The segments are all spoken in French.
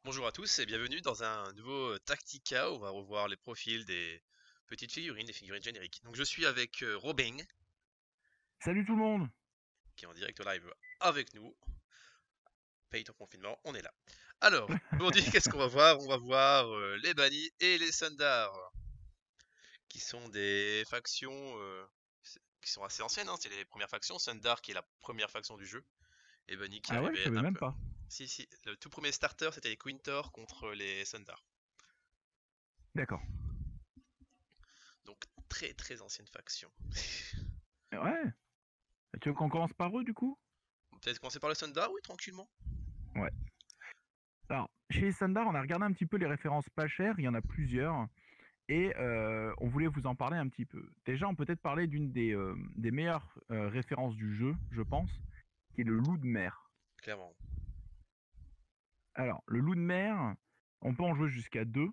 Bonjour à tous et bienvenue dans un nouveau Tactica où on va revoir les profils des petites figurines, des figurines génériques. Donc je suis avec Robin Salut tout le monde! qui est en direct live avec nous. Paye ton confinement, on est là. Alors, aujourd'hui qu'est-ce qu'on va voir? On va voir les bannis et les Sundar qui sont des factions qui sont assez anciennes, hein. C'est les premières factions. Sundar qui est la première faction du jeu et Bunny qui Ah ouais, je arrivait savais un même peu. pas. Si, si, le tout premier starter c'était les Quintor contre les Sundar. D'accord. Donc très très ancienne faction. Ouais. Tu veux qu'on commence par eux du coup? On peut peut-être commencer par les Sundar, oui, tranquillement. Ouais. Alors, chez les Sundar, on a regardé un petit peu les références pas chères, il y en a plusieurs, et on voulait vous en parler un petit peu. Déjà, on peut peut-être parler d'une des meilleures références du jeu, je pense, qui est le loup de mer. Clairement. Alors, le loup de mer, on peut en jouer jusqu'à 2.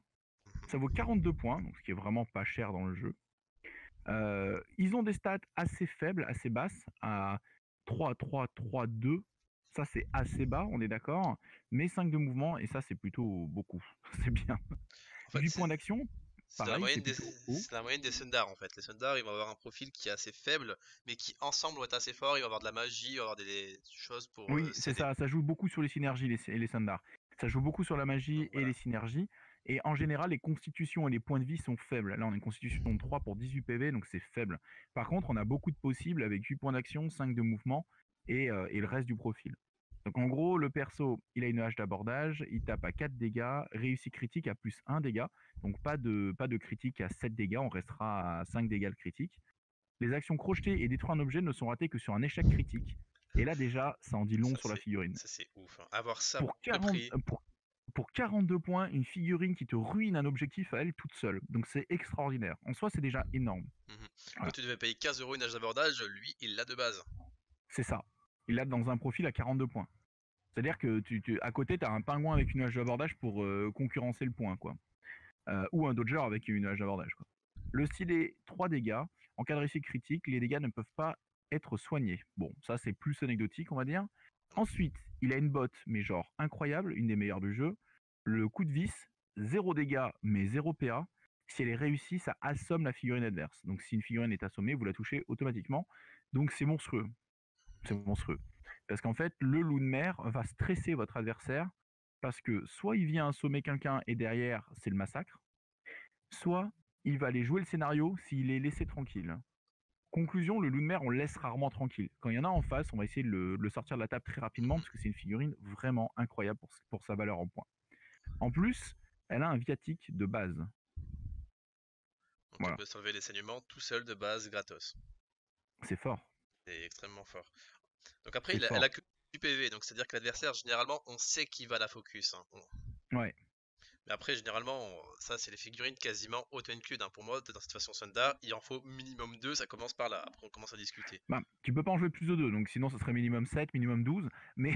Ça vaut 42 points, donc ce qui est vraiment pas cher dans le jeu. Ils ont des stats assez faibles, assez basses, à 3, 3, 3, 2. Ça, c'est assez bas, on est d'accord. Mais 5 de mouvement, et ça, c'est plutôt beaucoup. C'est bien. En fait, 8 points d'action, c'est la pareil, moyenne c'est des, plutôt haut. c'est la moyenne des Sundar en fait. Les Sundar, ils vont avoir un profil qui est assez faible, mais qui ensemble vont être assez forts. Il va avoir de la magie, il va avoir des choses pour Oui, c'est s'aider. ça, ça joue beaucoup sur les synergies, les Sundar. Ça joue beaucoup sur la Donc magie et voilà. les synergies. Et en général, les constitutions et les points de vie sont faibles. Là, on a une constitution de 3 pour 18 PV, donc c'est faible. Par contre, on a beaucoup de possibles avec 8 points d'action, 5 de mouvement et le reste du profil. Donc en gros, le perso, il a une hache d'abordage, il tape à 4 dégâts, réussi critique à plus 1 dégât. Donc pas de critique à 7 dégâts, on restera à 5 dégâts le critique. Les actions crocheter et détruire un objet ne sont ratées que sur un échec critique. Et là déjà, ça en dit long Ça sur la c'est, figurine. ça c'est ouf, hein. Avoir ça Pour le 40, prix. pour 42 points, une figurine qui te ruine un objectif à elle toute seule. Donc c'est extraordinaire. En soi, c'est déjà énorme. Mhm. Quand Voilà. tu devais payer 15 euros une nage d'abordage, lui, il l'a de base. C'est ça. Il l'a dans un profil à 42 points. C'est-à-dire que à côté, tu as un pingouin avec une hache d'abordage pour concurrencer le point, quoi. Ou un dodger avec une hache d'abordage, quoi. Le style est 3 dégâts. En cas de réussite critique, les dégâts ne peuvent pas être soignés. Bon, ça c'est plus anecdotique, on va dire. Ensuite, il a une botte, mais genre incroyable, une des meilleures du jeu. Le coup de vis, 0 dégâts, mais 0 PA. Si elle est réussie, ça assomme la figurine adverse. Donc si une figurine est assommée, vous la touchez automatiquement. Donc c'est monstrueux. C'est monstrueux. Parce qu'en fait, le loup de mer va stresser votre adversaire parce que soit il vient assommer quelqu'un et derrière, c'est le massacre, soit il va aller jouer le scénario s'il est laissé tranquille. Conclusion, le loup de mer, on le laisse rarement tranquille. Quand il y en a en face, on va essayer de le sortir de la table très rapidement Mhm. parce que c'est une figurine vraiment incroyable pour sa valeur en points. En plus, elle a un viatique de base. Donc elle Voilà, peut sauver les saignements tout seul de base gratos. c'est fort. C'est extrêmement fort. Donc après, C'est elle a fort. que du PV, donc c'est-à-dire que l'adversaire, généralement, on sait qui va la focus, hein. Ouais. Mais après, généralement, ça, c'est les figurines quasiment auto-include, hein. Pour moi, dans cette façon Sundar, il en faut minimum 2, ça commence par là. Après, on commence à discuter. Bah, tu peux pas en jouer plus de 2, donc sinon ça serait minimum 7, minimum 12, mais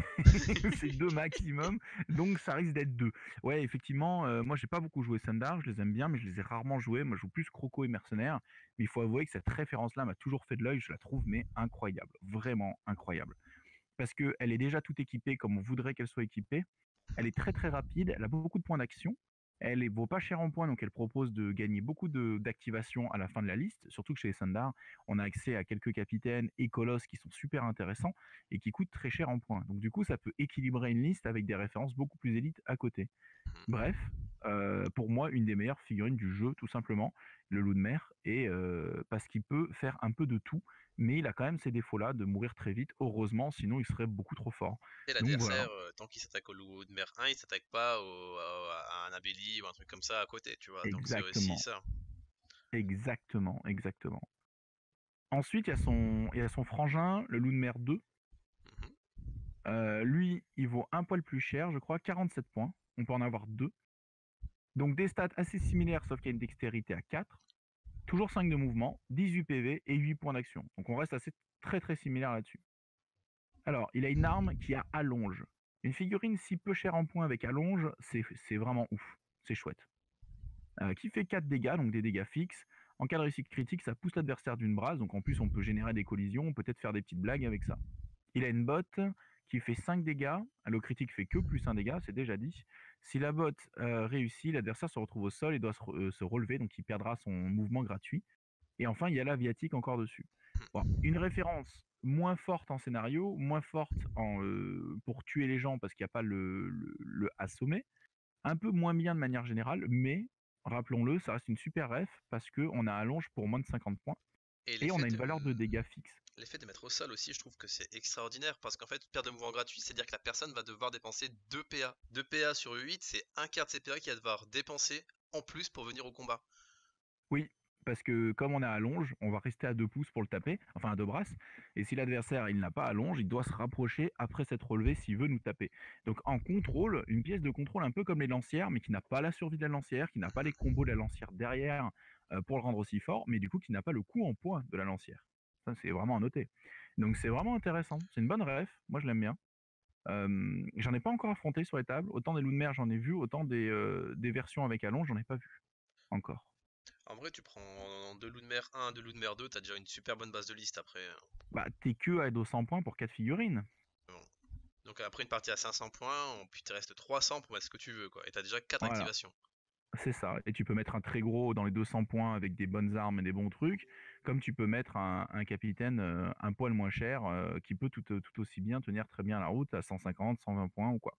c'est 2 maximum, donc ça risque d'être 2. Ouais, effectivement, moi j'ai pas beaucoup joué Sundar, je les aime bien, mais je les ai rarement joués. Moi je joue plus Croco et Mercenaire, mais il faut avouer que cette référence-là m'a toujours fait de l'œil, je la trouve mais incroyable, vraiment incroyable. Parce qu'elle est déjà toute équipée comme on voudrait qu'elle soit équipée, elle est très très rapide, elle a beaucoup de points d'action, elle ne vaut pas cher en points, donc elle propose de gagner beaucoup d'activations à la fin de la liste, surtout que chez les Sundar, on a accès à quelques capitaines et colosses qui sont super intéressants et qui coûtent très cher en points. Donc du coup, ça peut équilibrer une liste avec des références beaucoup plus élites à côté. Mhm. Bref, pour moi, une des meilleures figurines du jeu, tout simplement, le loup de mer, et parce qu'il peut faire un peu de tout, mais il a quand même ces défauts-là de mourir très vite, heureusement, sinon il serait beaucoup trop fort. Et Donc voilà, l'adversaire, tant qu'il s'attaque au loup de mer 1, il s'attaque pas à un abelli ou un truc comme ça à côté, tu vois. Donc c'est aussi exactement, ça. exactement, exactement. Ensuite, il y a son frangin, le loup de mer 2. Mhm. Lui, il vaut un poil plus cher, je crois, 47 points. On peut en avoir deux. Donc des stats assez similaires, sauf qu'il y a une dextérité à 4. Toujours 5 de mouvement, 18 PV et 8 points d'action. Donc on reste assez très très similaire là-dessus. Alors, il a une arme qui a allonge. Une figurine si peu chère en points avec allonge, c'est vraiment ouf. C'est chouette. Qui fait 4 dégâts, donc des dégâts fixes. En cas de réussite critique, ça pousse l'adversaire d'une brasse, donc en plus on peut générer des collisions, peut-être faire des petites blagues avec ça. Il a une botte qui fait 5 dégâts. Le critique fait que plus 1 dégât, c'est déjà dit. Si la botte réussit, l'adversaire se retrouve au sol et doit se relever, donc il perdra son mouvement gratuit. Et enfin, il y a la viatique encore dessus. Bon, une référence moins forte en scénario, moins forte pour tuer les gens parce qu'il n'y a pas le assommer, un peu moins bien de manière générale, mais rappelons-le, ça reste une super ref parce qu'on a allonge pour moins de 50 points Et et on a une valeur de dégâts fixe. l'effet de mettre au sol aussi, je trouve que c'est extraordinaire parce qu'en fait, perte de mouvement gratuit, c'est-à-dire que la personne va devoir dépenser 2 PA. 2 PA sur 8, c'est un quart de ses PA qu'il va devoir dépenser en plus pour venir au combat. Oui, parce que comme on a allonge, on va rester à 2 pouces pour le taper, enfin à 2 brasses, et si l'adversaire il n'a pas allonge, il doit se rapprocher après s'être relevé s'il veut nous taper. Donc en contrôle, une pièce de contrôle un peu comme les lancières, mais qui n'a pas la survie de la lancière, qui n'a pas les combos de la lancière derrière pour le rendre aussi fort, mais du coup qui n'a pas le coup en poids de la lancière. Ça c'est vraiment à noter. Donc c'est vraiment intéressant, c'est une bonne ref, moi je l'aime bien. J'en ai pas encore affronté sur les tables, autant des loups de mer j'en ai vu, autant des versions avec allonge j'en ai pas vu encore. En vrai, tu prends 2 loups de mer 1, 2 loups de mer 2, t'as déjà une super bonne base de liste après. Bah, t'es que à 200 points pour 4 figurines. Bon. Donc après une partie à 500 points, puis il te reste 300 pour mettre ce que tu veux, quoi. Et t'as déjà 4 Voilà, activations. c'est ça. Et tu peux mettre un très gros dans les 200 points avec des bonnes armes et des bons trucs, comme tu peux mettre un capitaine un poil moins cher qui peut tout aussi bien tenir très bien la route à 150, 120 points ou quoi.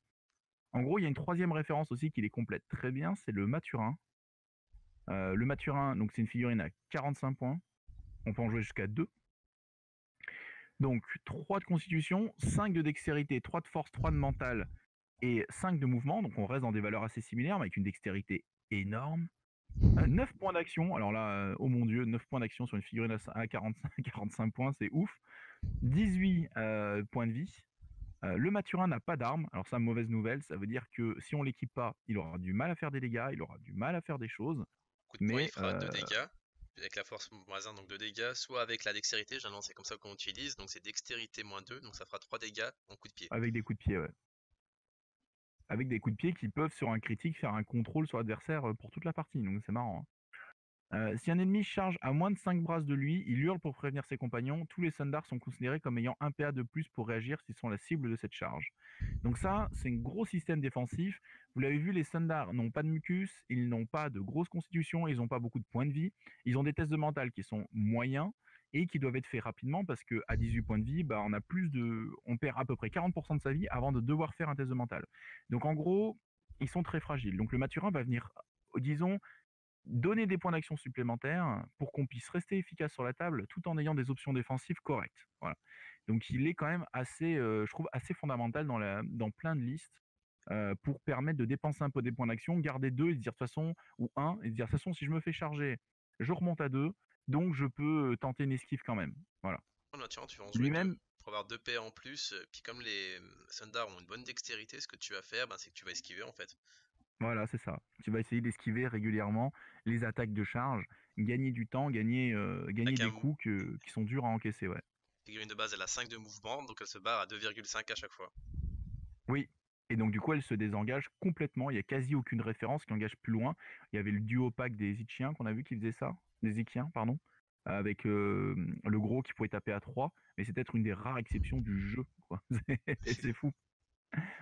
En gros, il y a une troisième référence aussi qui les complète très bien, c'est le Maturin. Le Maturin, donc c'est une figurine à 45 points. On peut en jouer jusqu'à 2. Donc 3 de constitution, 5 de dextérité, 3 de force, 3 de mental et 5 de mouvement. Donc on reste dans des valeurs assez similaires, mais avec une dextérité énorme. 9 points d'action, alors là, oh mon dieu, 9 points d'action sur une figurine à 45 points, c'est ouf. 18 points de vie. Le Maturin n'a pas d'arme, alors ça, mauvaise nouvelle, ça veut dire que si on l'équipe pas, il aura du mal à faire des dégâts, il aura du mal à faire des choses, Coup de poing, il mais fera 2 dégâts. Avec la force moins 1, donc 2 dégâts. Soit avec la dextérité, généralement c'est comme ça qu'on utilise. Donc c'est dextérité moins 2, donc ça fera 3 dégâts en coup de pied. avec des coups de pied, ouais. Avec des coups de pied qui peuvent, sur un critique, faire un contrôle sur l'adversaire pour toute la partie, donc c'est marrant, hein. Si un ennemi charge à moins de 5 brasses de lui, il hurle pour prévenir ses compagnons. Tous les Sundars sont considérés comme ayant un PA de plus pour réagir s'ils sont la cible de cette charge. Donc ça, c'est un gros système défensif. Vous l'avez vu, les Sundars n'ont pas de mucus, ils n'ont pas de grosse constitution, ils n'ont pas beaucoup de points de vie. Ils ont des tests de mental qui sont moyens et qui doivent être faits rapidement parce qu'à 18 points de vie, bah, on perd à peu près 40% de sa vie avant de devoir faire un test de mental. Donc en gros, ils sont très fragiles. Donc le Maturin va venir, disons, donner des points d'action supplémentaires pour qu'on puisse rester efficace sur la table tout en ayant des options défensives correctes. Voilà. Donc il est quand même assez, je trouve, assez fondamental dans plein de listes pour permettre de dépenser un peu des points d'action, garder 2 et se dire de toute façon, ou un et se dire de toute façon, si je me fais charger, je remonte à 2, donc je peux tenter une esquive quand même. Voilà. Oh, là, tu vas en jouer 2 Lui-même, pour avoir 2 PA en plus. Puis comme les Sundar ont une bonne dextérité, ce que tu vas faire, c'est que tu vas esquiver en fait. voilà, c'est ça. Tu vas essayer d'esquiver régulièrement les attaques de charge, gagner du temps, gagner Avec des coups qui sont durs à encaisser, ouais. figurine de base, elle a 5 de mouvement, donc elle se barre à 2,5 à chaque fois. Oui. Et donc du coup, elle se désengage complètement. Il y a quasi aucune référence qui engage plus loin. Il y avait le duo pack des Ichiens qu'on a vu qui faisait ça, des Ichiens, pardon, avec le gros qui pouvait taper à 3. Mais c'est peut-être une des rares exceptions du jeu, quoi. C'est fou.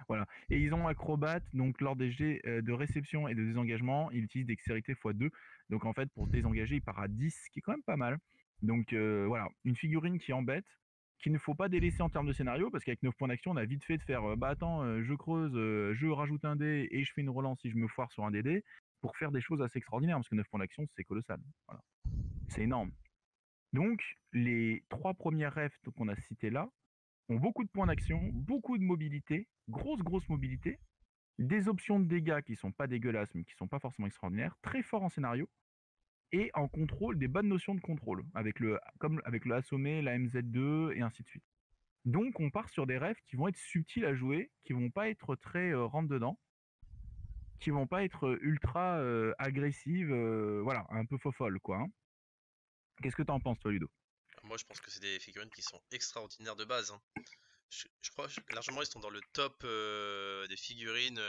Voilà. Et ils ont acrobate, donc lors des jets de réception et de désengagement, ils utilisent dextérité x2. Donc en fait, pour se désengager, il part à 10, ce qui est quand même pas mal. Donc voilà, une figurine qui embête, qu'il ne faut pas délaisser en termes de scénario, parce qu'avec 9 points d'action, on a vite fait de faire bah attends, je creuse, je rajoute un dé et je fais une relance si je me foire sur un DD, pour faire des choses assez extraordinaires, parce que 9 points d'action, c'est colossal. Voilà. C'est énorme. Donc, les 3 premières refs qu'on a citées là ont beaucoup de points d'action, beaucoup de mobilité, grosse mobilité, des options de dégâts qui sont pas dégueulasses, mais qui sont pas forcément extraordinaires, très fort en scénario, et en contrôle, des bonnes notions de contrôle, comme avec le assommé, la MZ2, et ainsi de suite. Donc on part sur des refs qui vont être subtils à jouer, qui vont pas être très rentre-dedans, qui vont pas être ultra agressives, voilà, un peu fofolles, quoi, hein. Qu'est-ce que t'en penses, toi, Ludo? Moi, je pense que c'est des figurines qui sont extraordinaires de base, hein. Je crois que largement ils sont dans le top des figurines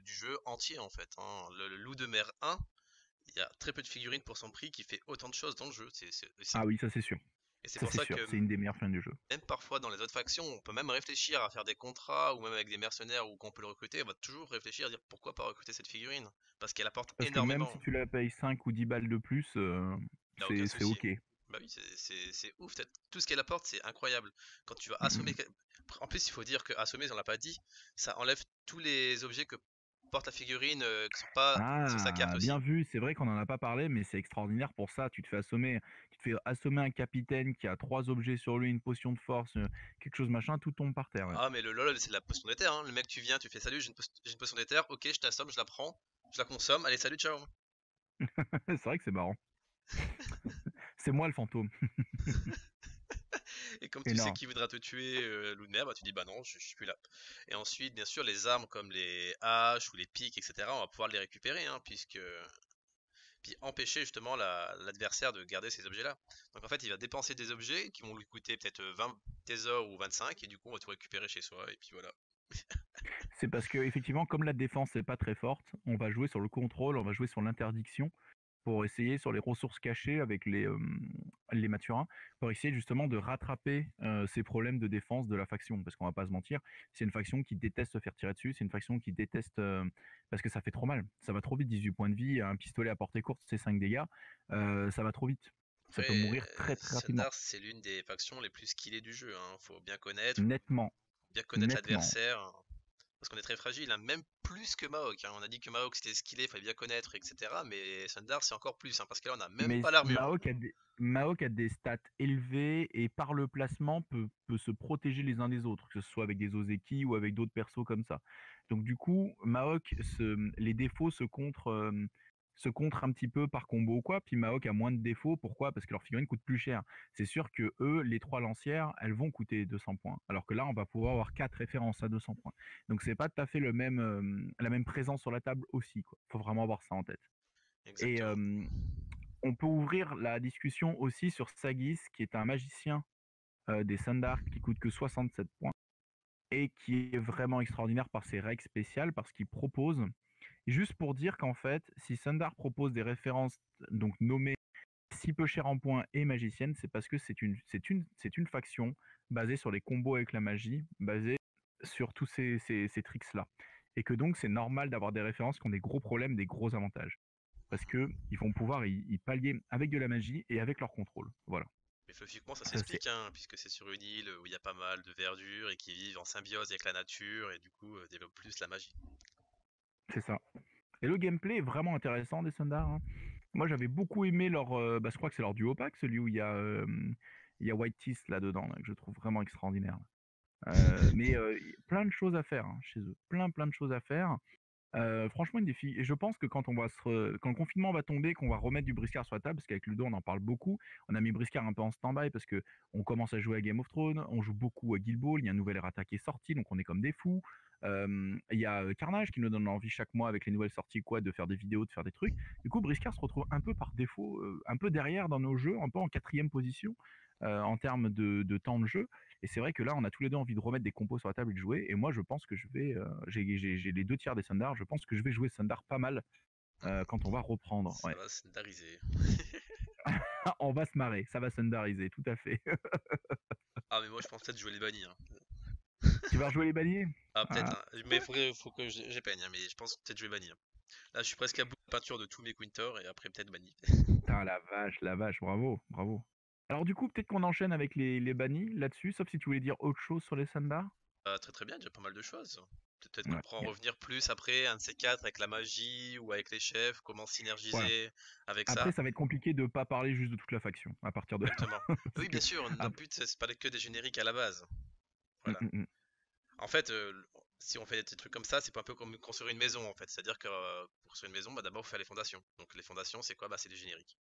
du jeu entier en fait, hein. Le loup de mer 1, il y a très peu de figurines pour son prix qui fait autant de choses dans le jeu. Ah oui, ça c'est sûr. Et c'est Ça pour c'est ça sûr, que c'est une des meilleures fins du jeu. même parfois dans les autres factions, on peut même réfléchir à faire des contrats ou même avec des mercenaires ou qu'on peut le recruter, on va toujours réfléchir à dire pourquoi pas recruter cette figurine parce qu'elle apporte Parce que même si énormément. tu la payes 5 ou 10 balles de plus, Il n'y a aucun c'est souci. ok. Bah oui, c'est ouf. Tout ce qu'elle apporte, c'est incroyable. Quand tu vas assommer. Mm. En plus, il faut dire que assommer, on l'a pas dit, ça enlève tous les objets que porte la figurine qui sont pas sur sa carte Ah, aussi. bien vu, c'est vrai qu'on en a pas parlé, mais c'est extraordinaire pour ça. Tu te fais assommer un capitaine qui a 3 objets sur lui, une potion de force, quelque chose machin, tout tombe par terre. Ouais. Ah, mais le LOL, c'est de la potion d'éther, hein. Le mec, tu viens, tu fais salut, j'ai une potion d'éther, ok, je t'assomme, je la prends, je la consomme, allez, salut, ciao. C'est vrai que c'est marrant. C'est moi le fantôme. Et comme tu sais Énorme. qui voudra te tuer, loup de mer, bah tu dis bah non, je suis plus là. Et ensuite, bien sûr, les armes comme les haches ou les pics, etc., on va pouvoir les récupérer, hein, puisque puis empêcher justement l'adversaire de garder ces objets-là. Donc en fait, il va dépenser des objets qui vont lui coûter peut-être 20 trésors ou 25, et du coup, on va tout récupérer chez soi, et puis voilà. C'est parce que effectivement, comme la défense n'est pas très forte, on va jouer sur le contrôle, on va jouer sur l'interdiction pour essayer sur les ressources cachées avec les Mathurins, pour essayer justement de rattraper ces problèmes de défense de la faction. Parce qu'on va pas se mentir, c'est une faction qui déteste se faire tirer dessus, c'est une faction qui déteste parce que ça fait trop mal. Ça va trop vite, 18 points de vie, un pistolet à portée courte, c'est 5 dégâts, ça va trop vite. Ça peut Après, mourir très très rapidement. Sundar, c'est l'une des factions les plus skillées du jeu, hein. Faut Nettement, bien connaître nettement. l'adversaire, hein. Parce qu'on est très fragile, hein, même plus que Maok, hein. On a dit que Maok c'était skillé, fallait bien connaître, etc. Mais Sundar c'est encore plus, hein, parce que là on a même Mais pas l'armure, hein. Maok a des stats élevés et par le placement peut se protéger les uns des autres, que ce soit avec des Ozeki ou avec d'autres persos comme ça. Donc du coup, Maok, les défauts se contre un petit peu par combo ou quoi, puis Maok a moins de défauts. Pourquoi? Parce que leurs figurines coûtent plus cher. C'est sûr que eux, les 3 lancières, elles vont coûter 200 points. Alors que là, on va pouvoir avoir 4 références à 200 points. Donc c'est pas tout à fait la même présence sur la table aussi, quoi. Faut vraiment avoir ça en tête. Et Exactement. on peut ouvrir la discussion aussi sur Sagis, qui est un magicien des Sundar qui coûte que 67 points et qui est vraiment extraordinaire par ses règles spéciales, parce qu'il propose, juste pour dire qu'en fait, si Sundar propose des références donc nommées si peu cher en points et magicienne, c'est parce que c'est une faction basée sur les combos avec la magie, basée sur tous ces tricks-là. Et que donc c'est normal d'avoir des références qui ont des gros problèmes, des gros avantages parce que ils vont pouvoir y pallier avec de la magie et avec leur contrôle. Voilà. Mais philosophiquement ça Ça c'est s'explique, hein, puisque c'est sur une île où il y a pas mal de verdure et qui vivent en symbiose avec la nature et du coup développent plus la magie. c'est ça. Et le gameplay est vraiment intéressant des Sundar, hein. Moi j'avais beaucoup aimé leur, je crois que c'est leur duo pack, celui où il y a White Teeth là-dedans, là, que je trouve vraiment extraordinaire. Mais plein de choses à faire hein, chez eux, plein de choses à faire. Franchement, une défi. Et je pense que quand le confinement va tomber, qu'on va remettre du briscard sur la table, parce qu'avec Ludo, on en parle beaucoup. On a mis briscard un peu en stand-by parce que on commence à jouer à Game of Thrones, on joue beaucoup à Guild Ball, il y a un nouvel errata qui est sorti, donc on est comme des fous. Il y a Carnage qui nous donne envie chaque mois avec les nouvelles sorties quoi, de faire des vidéos, de faire des trucs. Du coup, briscard se retrouve un peu par défaut, un peu derrière dans nos jeux, un peu en quatrième position en termes de temps de jeu. Et c'est vrai que là, on a tous les deux envie de remettre des compos sur la table et de jouer. Et moi, je pense que je vais. J'ai les 2 tiers des Sundar. Je pense que je vais jouer Sundar pas mal quand on va reprendre. Ça Ouais. va sundariser. On va se marrer. Ça va Sundariser, tout à fait. Ah mais moi je pense peut-être jouer les bannis, hein. Tu vas rejouer les banniers? Ah peut-être, Ah, hein. Mais faut que j'épeigne, hein, mais je pense peut-être jouer banni, hein. Là je suis presque à bout de peinture de tous mes Quintor et après peut-être banni. putain, la vache, bravo, bravo. Alors du coup, peut-être qu'on enchaîne avec les bannis là-dessus, sauf si tu voulais dire autre chose sur les Sundar. Très très bien, déjà pas mal de choses. Peut-être qu'on Ouais. pourra en revenir plus après, un de ces quatre, avec la magie ou avec les chefs, comment Voilà. synergiser avec Après, ça. ça va être compliqué de pas parler juste de toute la faction à partir de là. Exactement. Parce Oui, que bien sûr, ah, notre but c'est pas que des génériques à la base. Voilà. mm, mm. En fait, si on fait des trucs comme ça, c'est pas un peu comme construire une maison en fait. C'est-à-dire que pour construire une maison, bah, d'abord, il faut faire les fondations. Donc les fondations, c'est quoi? Bah, c'est des génériques.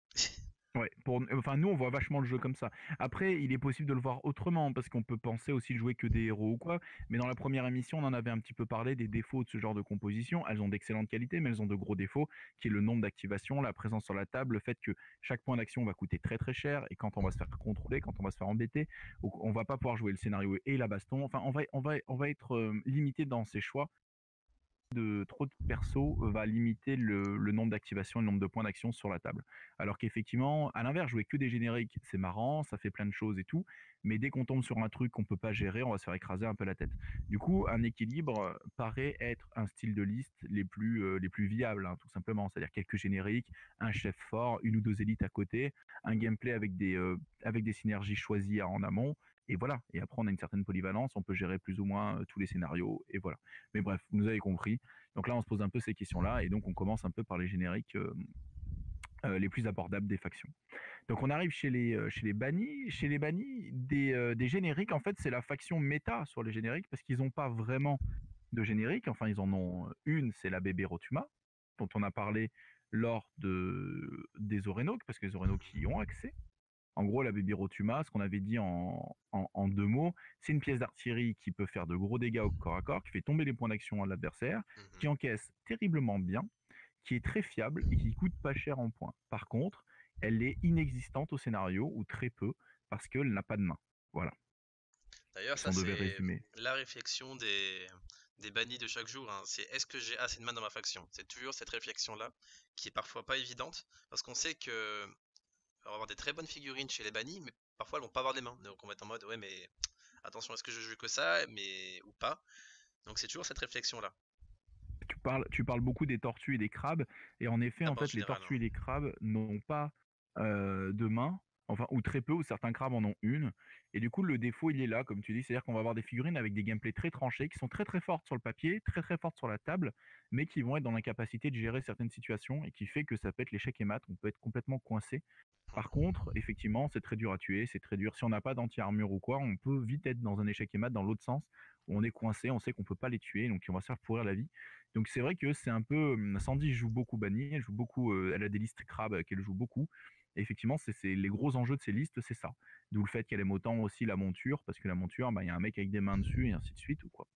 Ouais, enfin nous on voit vachement le jeu comme ça. Après, il est possible de le voir autrement parce qu'on peut penser aussi de jouer que des héros ou quoi. Mais dans la première émission, on en avait un petit peu parlé des défauts de ce genre de composition. Elles ont d'excellentes qualités, mais elles ont de gros défauts, qui est le nombre d'activations, la présence sur la table, le fait que chaque point d'action va coûter très très cher et quand on va se faire contrôler, quand on va se faire embêter, on va pas pouvoir jouer le scénario et la baston. Enfin, on va être limité dans ses choix trop de persos va limiter le nombre d'activations et le nombre de points d'action sur la table. Alors qu'effectivement, à l'inverse, jouer que des génériques, c'est marrant, ça fait plein de choses et tout, mais dès qu'on tombe sur un truc qu'on peut pas gérer, on va se faire écraser un peu la tête. Du coup, un équilibre paraît être un style de liste les plus viables, hein, tout simplement. C'est-à-dire quelques génériques, un chef fort, une ou deux élites à côté, un gameplay avec des synergies choisies en amont, et voilà. Et après, on a une certaine polyvalence, on peut gérer plus ou moins tous les scénarios, et voilà. Mais bref, vous nous avez compris. Donc là, on se pose un peu ces questions-là, et donc on commence un peu par les génériques les plus abordables des factions. Donc on arrive chez les bannis. Chez les bannis, des génériques, en fait, c'est la faction méta sur les génériques, parce qu'ils n'ont pas vraiment de générique. Enfin, ils en ont une, c'est la bébé Rotuma, dont on a parlé lors des Orenok, parce que les Orenok y ont accès. En gros, la bébé Rotuma, ce qu'on avait dit en deux mots, c'est une pièce d'artillerie qui peut faire de gros dégâts au corps à corps, qui fait tomber les points d'action à l'adversaire, qui Mhm. encaisse terriblement bien, qui est très fiable et qui coûte pas cher en points. Par contre, elle est inexistante au scénario, ou très peu, parce qu'elle n'a pas de main. Voilà, D'ailleurs, si ça, on devait c'est résumer. la réflexion des bannis de chaque jour, hein. C'est est-ce que j'ai assez de main dans ma faction? C'est toujours cette réflexion-là qui est parfois pas évidente parce qu'on sait que on va avoir des très bonnes figurines chez les bannis, mais parfois elles vont pas avoir des mains. Donc on va être en mode ouais, mais attention, est-ce que je joue que ça, mais ou pas? Donc c'est toujours cette réflexion-là. Tu parles beaucoup des tortues et des crabes, et en effet, en D'abord en fait, les général, tortues hein. et les crabes n'ont pas de main, enfin, ou très peu, ou certains crabes en ont une, et du coup, le défaut, il est là, comme tu dis, c'est-à-dire qu'on va avoir des figurines avec des gameplays très tranchés, qui sont très très fortes sur le papier, très très fortes sur la table, mais qui vont être dans l'incapacité de gérer certaines situations, et qui fait que ça peut être l'échec et mat, on peut être complètement coincé. Par contre, effectivement, c'est très dur à tuer, c'est très dur. Si on n'a pas d'anti-armure ou quoi, on peut vite être dans un échec et mat dans l'autre sens, où on est coincé, on sait qu'on peut pas les tuer, donc on va se faire pourrir la vie. Donc c'est vrai que c'est un peu. Sandy joue beaucoup Banni, elle joue beaucoup, elle a des listes crabes qu'elle joue beaucoup. Et effectivement, c'est les gros enjeux de ces listes, c'est ça. D'où le fait qu'elle aime autant aussi la monture, parce que la monture, bah, il y a un mec avec des mains dessus, et ainsi de suite, ou quoi.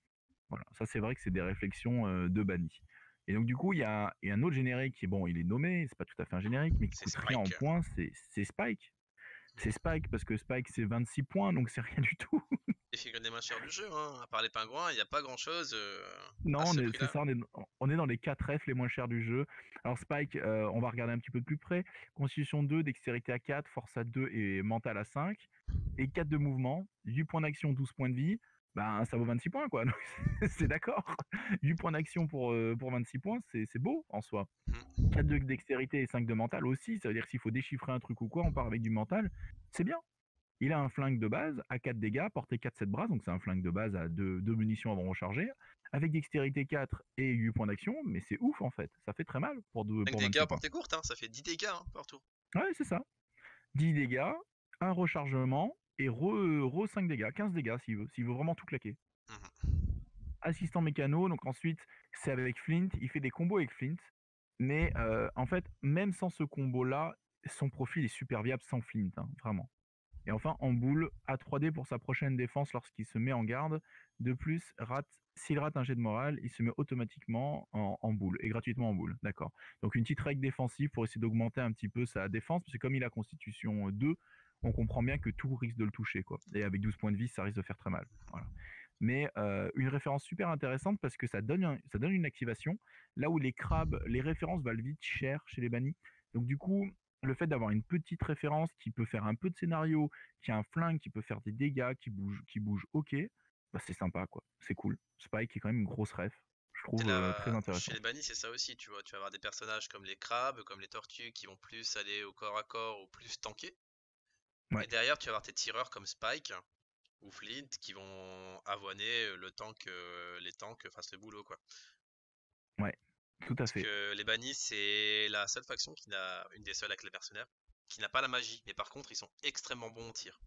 Voilà, ça c'est vrai que c'est des réflexions de Banni. Et donc du coup, il y a un autre générique qui, bon, il est nommé, c'est pas tout à fait un générique, mais qui C'est coûte rien en Spike. points, c'est Spike. C'est Spike, parce que Spike c'est 26 points, donc c'est rien du tout. Les figurines les moins chères du jeu, hein. À part les pingouins, il n'y a pas grand-chose à Non, ce c'est prix-là. ça, on est dans les 4 F les moins chers du jeu. Alors Spike, on va regarder un petit peu de plus près. Constitution 2, dextérité à 4, force à 2 et mental à 5. Et 4 de mouvement, 8 points d'action, 12 points de vie. Ben, ça vaut 26 points, quoi. Donc, c'est d'accord. 8 points d'action pour 26 points, c'est beau en soi. Mhm. 4 de dextérité et 5 de mental aussi. Ça veut dire que s'il faut déchiffrer un truc ou quoi, on part avec du mental. C'est bien. Il a un flingue de base à 4 dégâts, portée 4-7 bras, donc c'est un flingue de base à 2 munitions avant de recharger, avec dextérité 4 et 8 points d'action, mais c'est ouf en fait, ça fait très mal 5 pour dégâts 26 à points. portée courte, hein. Ça fait 10 dégâts hein, partout. Ouais, c'est ça. 10 dégâts, un rechargement, et re 5 dégâts, 15 dégâts s'il veut vraiment tout claquer. Mhm. Assistant mécano, donc ensuite c'est avec Flint, il fait des combos avec Flint, mais en fait, même sans ce combo-là, son profil est super viable sans Flint, hein, vraiment. Et enfin, en boule, A3D pour sa prochaine défense lorsqu'il se met en garde. De plus, s'il rate un jet de morale, il se met automatiquement en boule, et gratuitement en boule. D'accord. Donc une petite règle défensive pour essayer d'augmenter un petit peu sa défense, parce que comme il a Constitution 2, on comprend bien que tout risque de le toucher, quoi. Et avec 12 points de vie, ça risque de faire très mal. Voilà. Mais une référence super intéressante parce que ça donne une activation, là où les crabes, les références valent vite cher chez les bannis. Donc du coup, le fait d'avoir une petite référence qui peut faire un peu de scénario, qui a un flingue, qui peut faire des dégâts, qui bouge ok, bah c'est sympa quoi, c'est cool. Spike est quand même une grosse ref, je trouve très Chez intéressant. les bannis, c'est ça aussi, tu vois. Tu vas avoir des personnages comme les crabes, comme les tortues qui vont plus aller au corps à corps ou plus tanker. Ouais, Et derrière, tu vas avoir tes tireurs comme Spike ou Flint qui vont avoiner le tank, les tanks fassent le boulot, quoi. ouais, tout à Parce fait. que les bannis, c'est la seule faction qui n'a, une des seules avec les mercenaires, qui n'a pas la magie. Mais par contre, ils sont extrêmement bons au tir.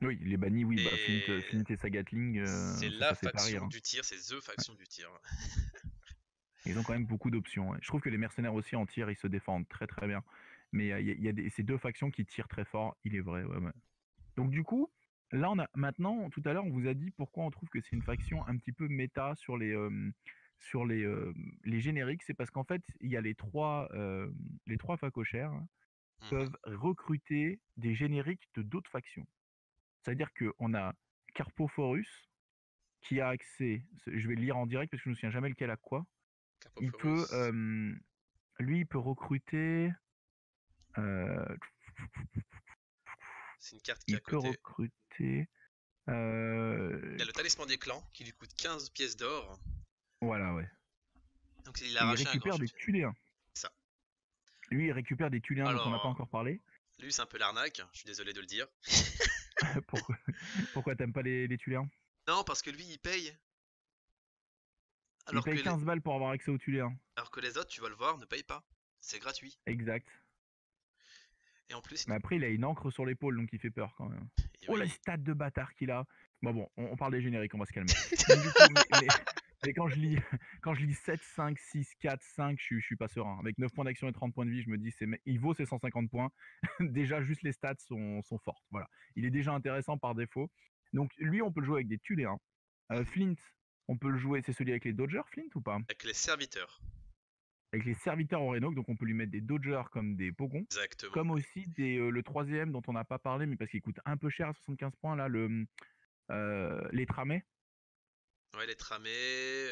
Oui, les bannis, oui, bah Et Flint et sa Gatling, c'est ça la fait pas rire, faction hein. du tir, c'est THE Ouais. faction du tir. Ils ont quand même beaucoup d'options, ouais. Je trouve que les mercenaires aussi en tir, ils se défendent très très bien. Mais il y a ces deux factions qui tirent très fort, il est vrai, ouais, ouais. Donc du coup, là on a maintenant, tout à l'heure, on vous a dit pourquoi on trouve que c'est une faction un petit peu méta sur les génériques. C'est parce qu'en fait, il y a les trois facochères, hein, Mhm. peuvent recruter des génériques de d'autres factions. C'est-à-dire qu'on a Carpophorus, qui a accès, je vais le lire en direct parce que je ne me souviens jamais lequel a quoi. Il peut, Carpophorus. lui, il peut recruter. euh, C'est une carte qui est il à peut côté. recruter. Il a le talisman des clans qui lui coûte 15 pièces d'or. Voilà, ouais. Donc il a Et il arraché un grand récupère des champion. Tuléens. Ça. Lui, il récupère des Tuléens dont on n'a pas Alors, encore parlé. lui c'est un peu l'arnaque, je suis désolé de le dire. pourquoi pourquoi t'aimes pas les Tuléens? Non, parce que lui il paye. Il Alors que, paye 15 balles pour avoir accès aux Tuléens. alors que les autres, tu vas le voir, ne payent pas. C'est gratuit. Exact. Et en plus, Mais après, il a une encre sur l'épaule, donc il fait peur quand même. Oh, la oui. stat de bâtard qu'il a. Bon, on parle des génériques, on va se calmer. Donc du coup, mais quand je lis, quand je lis 7, 5, 6, 4, 5, je suis pas serein. Avec 9 points d'action et 30 points de vie, je me dis, il vaut ses 150 points. Déjà, juste les stats sont fortes. Voilà. Il est déjà intéressant par défaut. Donc lui, on peut le jouer avec des Tuléens. Mhm. Flint, on peut le jouer, c'est celui avec les Dodgers, Flint ou pas? Avec les serviteurs. Avec les serviteurs Orenok, donc on peut lui mettre des Dodgers comme des Pogons, Exactement, comme oui. aussi le troisième dont on n'a pas parlé, mais parce qu'il coûte un peu cher à 75 points, là, les tramés. Ouais, les tramés,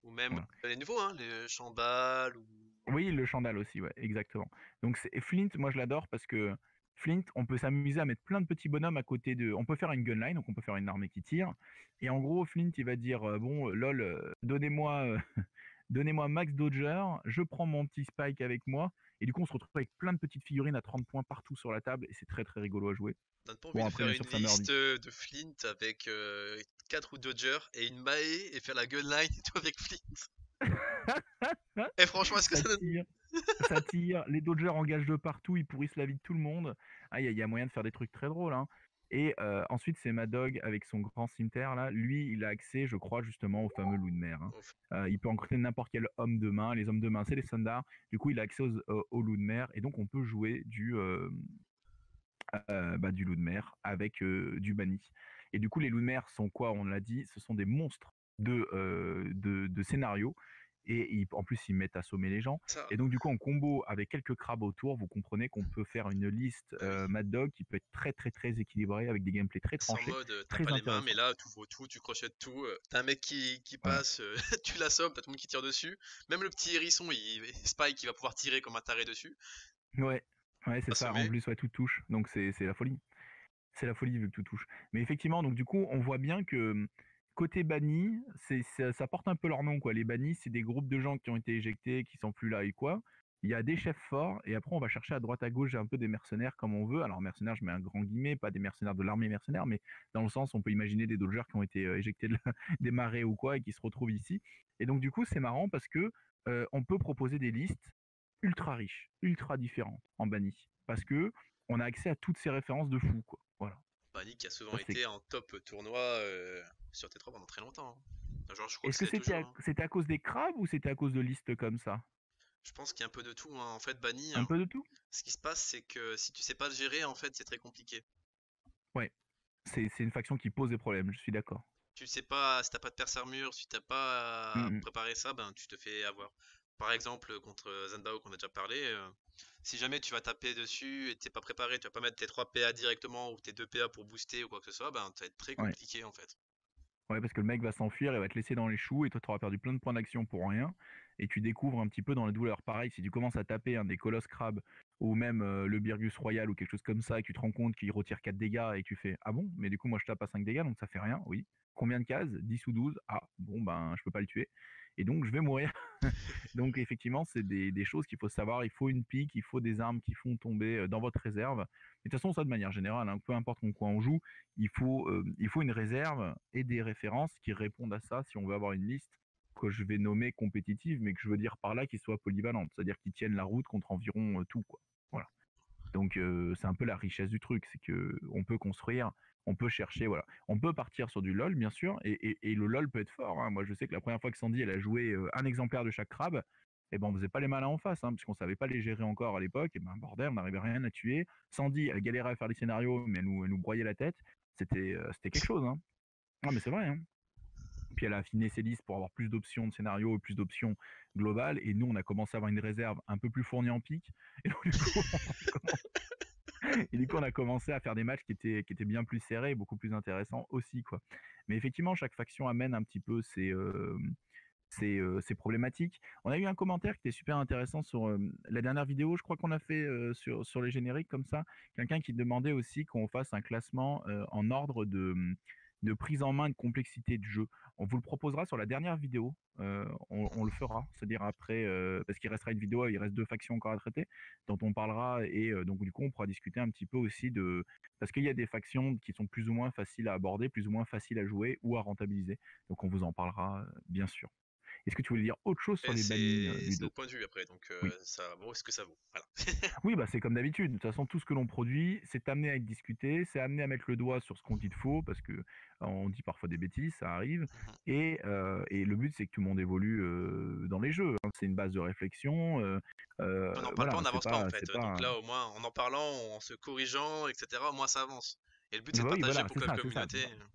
ou même Voilà. les nouveaux, hein, les Chambal, ou... Oui, le Chandal aussi, ouais, exactement. Donc Flint, moi je l'adore parce que Flint, on peut s'amuser à mettre plein de petits bonhommes à côté de. On peut faire une gunline, donc on peut faire une armée qui tire. Et en gros, Flint, il va dire bon, lol, donnez-moi donnez-moi Max Dodger, je prends mon petit Spike avec moi. Et du coup, on se retrouve avec plein de petites figurines à 30 points partout sur la table. Et c'est très très rigolo à jouer. Donne pas envie Bon, de après, faire bien une sûr, ça meurt liste vite. de Flint avec 4 ou Dodger et une Mae et faire la gunline et tout avec Flint. Et franchement, est-ce que Ça ça donne... tire, ça tire. Les Dodgers engagent de partout, ils pourrissent la vie de tout le monde. Ah, il y a moyen de faire des trucs très drôles, hein. Et ensuite, c'est Mad Dog avec son grand cimetière là. Lui, il a accès, je crois, justement au fameux loup de mer, hein. Ouf. Il peut recruter n'importe quel homme de main. Les hommes de main, c'est les Sundar. Du coup, il a accès au loup de mer. Et donc, on peut jouer du loup de mer avec du banni. Et du coup, les loups de mer sont quoi? On l'a dit, ce sont des monstres de scénario. Et en plus, ils mettent à assommer les gens. Ça, Et donc, du coup, en combo avec quelques crabes autour, vous comprenez qu'on peut faire une liste bah oui. Mad Dog qui peut être très, très, très équilibrée avec des gameplays très C'est en tranchés, mode, t'as pas très les mains, mais intéressants. là, tu ouvres tout, tu crochettes tout. T'as un mec qui Voilà. passe, tu l'assommes, t'as tout le monde qui tire dessus. Même le petit hérisson, Spike, il va pouvoir tirer comme un taré dessus. Ouais, ouais, c'est ça. En Assommer. plus, ouais, tout touche. Donc, c'est la folie. C'est la folie vu que tout touche. Mais effectivement, donc du coup, on voit bien que côté banni, ça porte un peu leur nom, quoi. Les bannis, c'est des groupes de gens qui ont été éjectés, qui sont plus là et quoi. Il y a des chefs forts, et après on va chercher à droite à gauche un peu des mercenaires comme on veut. Alors mercenaires, je mets un grand guillemet, pas des mercenaires de l'armée mercenaire, mais dans le sens, on peut imaginer des dodgers qui ont été éjectés des marais ou quoi, et qui se retrouvent ici. Et donc du coup, c'est marrant parce que on peut proposer des listes ultra riches, ultra différentes en banni. Parce que on a accès à toutes ces références de fou, quoi. Voilà. Banny qui a souvent Ça, c'est... été en top tournoi sur T3 pendant très longtemps, hein. Genre, je crois que Est-ce que c'est toujours, hein. c'était à cause des crabes ou c'était à cause de listes comme ça? Je pense qu'il y a un peu de tout, hein. En fait, Banny, Un hein, peu de tout? ce qui se passe, c'est que si tu sais pas le gérer, en fait, c'est très compliqué. Ouais. C'est une faction qui pose des problèmes, je suis d'accord. Tu sais pas, si t'as pas de perce armure, si t'as pas Mm, préparé ça, ben tu te fais avoir. Par exemple, contre Zanbao qu'on a déjà parlé, si jamais tu vas taper dessus et t'es pas préparé, tu vas pas mettre tes 3 PA directement ou tes 2 PA pour booster ou quoi que ce soit, ben ça va être très ouais. compliqué en fait. Ouais, parce que le mec va s'enfuir et va te laisser dans les choux et toi, tu auras perdu plein de points d'action pour rien. Et tu découvres un petit peu dans la douleur. Pareil, si tu commences à taper un des colosses crabes ou même le Birgus Royal ou quelque chose comme ça et que tu te rends compte qu'il retire 4 dégâts et que tu fais ah bon, mais du coup, moi je tape à 5 dégâts donc ça fait rien, oui. Combien de cases? 10 ou 12? Ah bon, ben je peux pas le tuer. Et donc je vais mourir. Donc effectivement, c'est des choses qu'il faut savoir. Il faut une pique, il faut des armes qui font tomber dans votre réserve. Et de toute façon, ça de manière générale, hein, peu importe en quoi on joue, il faut une réserve et des références qui répondent à ça si on veut avoir une liste que je vais nommer compétitive, mais que je veux dire par là qu'il soit polyvalente, c'est-à-dire qu'ils tiennent la route contre environ tout, quoi. Voilà. Donc c'est un peu la richesse du truc, c'est que on peut construire, on peut chercher, voilà. On peut partir sur du LoL, bien sûr, et le LoL peut être fort, hein. Moi, je sais que la première fois que Sandy elle a joué un exemplaire de chaque crabe, et ben on faisait pas les malins en face, hein, puisqu'on savait pas les gérer encore à l'époque. Et ben bordel, on n'arrivait rien à tuer. Sandy, elle galérait à faire les scénarios, mais elle nous broyait la tête. C'était quelque chose, hein. Non, mais c'est vrai, hein. Puis elle a affiné ses listes pour avoir plus d'options de scénario et plus d'options globales. Et nous, on a commencé à avoir une réserve un peu plus fournie en pique. Et donc, du coup, Et du coup, on a commencé à faire des matchs qui étaient bien plus serrés, beaucoup plus intéressants aussi, quoi. Mais effectivement, chaque faction amène un petit peu ses problématiques. On a eu un commentaire qui était super intéressant sur la dernière vidéo, je crois qu'on a fait sur les génériques comme ça. Quelqu'un qui demandait aussi qu'on fasse un classement en ordre de prise en main de complexité de jeu. On vous le proposera sur la dernière vidéo, on le fera, c'est-à-dire après, parce qu'il restera une vidéo, il reste 2 factions encore à traiter, dont on parlera et donc du coup on pourra discuter un petit peu aussi de... Parce qu'il y a des factions qui sont plus ou moins faciles à aborder, plus ou moins faciles à jouer ou à rentabiliser. Donc on vous en parlera bien sûr. Est-ce que tu voulais dire autre chose sur Et les bannis, c'est notre Ludo? point de vue après, donc Oui. ça vaut ce que ça vaut. Voilà. Oui, bah c'est comme d'habitude. De toute façon, tout ce que l'on produit, c'est amené à être discuté, c'est amené à mettre le doigt sur ce qu'on dit de faux, parce que on dit parfois des bêtises, ça arrive. Mhm. Et le but, c'est que tout le monde évolue dans les jeux, hein. C'est une base de réflexion. On n'en parle pas, on Voilà, n'avance pas en fait. c'est Donc pas. là, au moins, en parlant, en se corrigeant, etc., au moins ça avance. Et le but, c'est de Bah oui, partager voilà, pour c'est que la ça, c'est ça. communauté.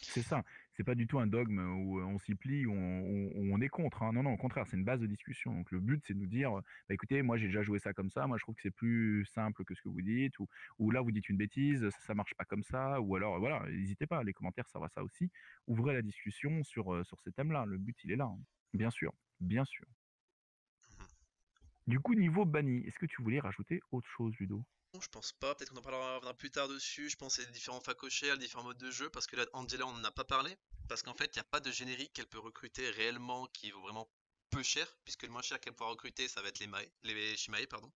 C'est ça. C'est pas du tout un dogme où on s'y plie, où on est contre, hein. Non, non, au contraire, c'est une base de discussion. Donc le but, c'est de nous dire, bah écoutez, moi j'ai déjà joué ça comme ça, moi je trouve que c'est plus simple que ce que vous dites, ou là vous dites une bêtise, ça marche pas comme ça, ou alors voilà, n'hésitez pas, les commentaires servent à ça aussi. Ouvrez la discussion sur ces thèmes-là. Le but, il est là, hein. Bien sûr, bien sûr. Mhm. Du coup, niveau banni, est-ce que tu voulais rajouter autre chose, Ludo? Non, je pense pas, peut-être qu'on en parlera reviendra plus tard dessus. Je pense que c'est les différents facochères, les différents modes de jeu, parce que là, Angela, on n'en a pas parlé. Parce qu'en fait, il n'y a pas de générique qu'elle peut recruter réellement qui vaut vraiment peu cher, puisque le moins cher qu'elle pourra recruter, ça va être les Shimae, pardon.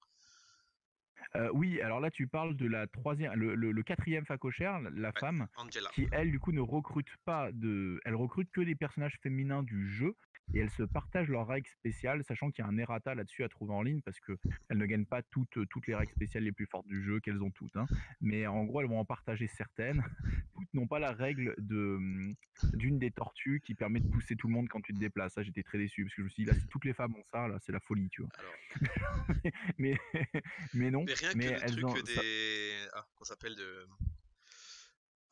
Oui, alors là, tu parles de la troisième, le quatrième facochère, la Ouais, femme, Angela. qui elle, du coup, ne recrute pas elle recrute que les personnages féminins du jeu et elles se partagent leurs règles spéciales, sachant qu'il y a un errata là-dessus à trouver en ligne parce que elles ne gagnent pas toutes les règles spéciales les plus fortes du jeu, qu'elles ont toutes, hein. Mais en gros, elles vont en partager certaines. Toutes n'ont pas la règle d'une des tortues qui permet de pousser tout le monde quand tu te déplaces. Ça, j'étais très déçu parce que je me suis dit, là, si toutes les femmes ont ça, là, c'est la folie, tu vois. Alors, mais, mais non, mais rien que mais le elles truc ont ça. des. Ah, qu'on s'appelle de.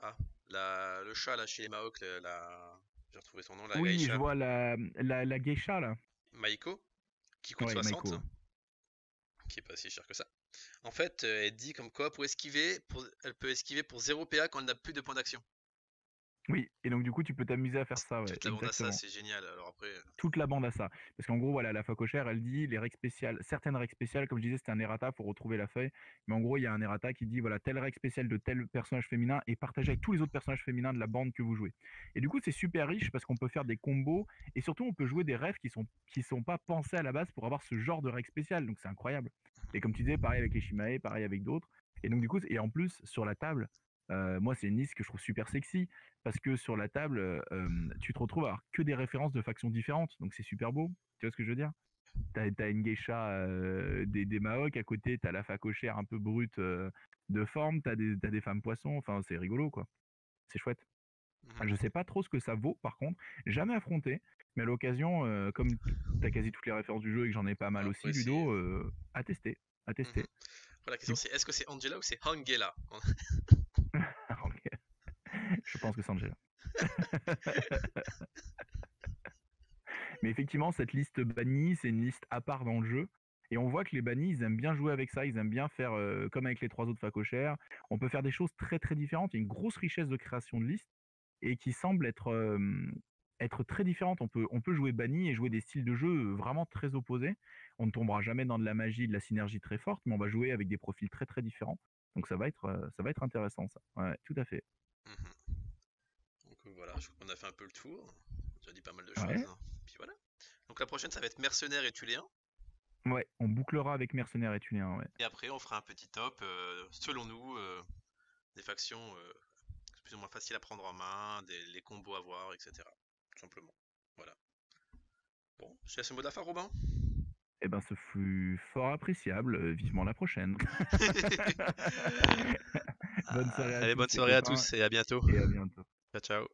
Ah, le chat là chez les Maok, j'ai retrouvé son nom, la Oui, je Gaïcha. vois la geisha là. Maiko, qui coûte Ouais, 60, Maiko. qui est pas si cher que ça. En fait, elle dit comme quoi pour esquiver, elle peut esquiver pour 0 PA quand elle n'a plus de points d'action. Oui, et donc du coup, tu peux t'amuser à faire ça, ouais, Toute la bande à ça, exactement. c'est génial. Alors après, Toute la bande a ça. Parce qu'en gros, voilà, la facochère, elle dit les règles spéciales, certaines règles spéciales, comme je disais, c'était un errata, faut retrouver la feuille. Mais en gros, il y a un errata qui dit, voilà, telle règle spéciale de tel personnage féminin est partagée avec tous les autres personnages féminins de la bande que vous jouez. Et du coup, c'est super riche parce qu'on peut faire des combos et surtout, on peut jouer des rêves qui sont pas pensés à la base pour avoir ce genre de règles spéciales. Donc c'est incroyable. Et comme tu disais, pareil avec les Shimae, pareil avec d'autres. Et donc du coup, et en plus, sur la table, moi, c'est une liste que je trouve super sexy parce que sur la table, tu te retrouves à avoir que des références de factions différentes, donc c'est super beau. Tu vois ce que je veux dire? T'as une geisha des Maoks, à côté t'as la facochère un peu brute de forme, t'as des femmes poissons, enfin c'est rigolo quoi. C'est chouette. mhm. Je sais pas trop ce que ça vaut par contre, jamais affronté, mais à l'occasion, comme t'as quasi toutes les références du jeu et que j'en ai pas mal Alors aussi, après, c'est. Ludo, à tester, à Mhm. tester. Après, la question Du... c'est est-ce que c'est Angela ou c'est Angela? Je pense que c'est Angela. Mais effectivement, cette liste bannie, c'est une liste à part dans le jeu. Et on voit que les bannis, ils aiment bien jouer avec ça, ils aiment bien faire comme avec les 3 autres facochères. On peut faire des choses très très différentes. Il y a une grosse richesse de création de listes et qui semble être très différente. On peut jouer banni et jouer des styles de jeu vraiment très opposés. On ne tombera jamais dans de la magie, de la synergie très forte, mais on va jouer avec des profils très très différents. Donc ça va être intéressant ça. Ouais, tout à fait. Mhm. Donc voilà, je crois qu'on a fait un peu le tour. On a dit pas mal de choses, Ouais. hein. Puis voilà. Donc la prochaine, ça va être Mercenaires et Tuléens. Ouais, on bouclera avec Mercenaires et Tunéens, ouais. Et après, on fera un petit top, selon nous, des factions plus ou moins faciles à prendre en main, les combos à voir, etc. Tout simplement. Voilà. Bon, je te laisse le mot de la fin, Robin. Eh ben, ce fut fort appréciable. Vivement la prochaine. Bonne soirée à Allez, bonne tous les soirée à copains tous et à bientôt. et à bientôt. Ciao, ciao.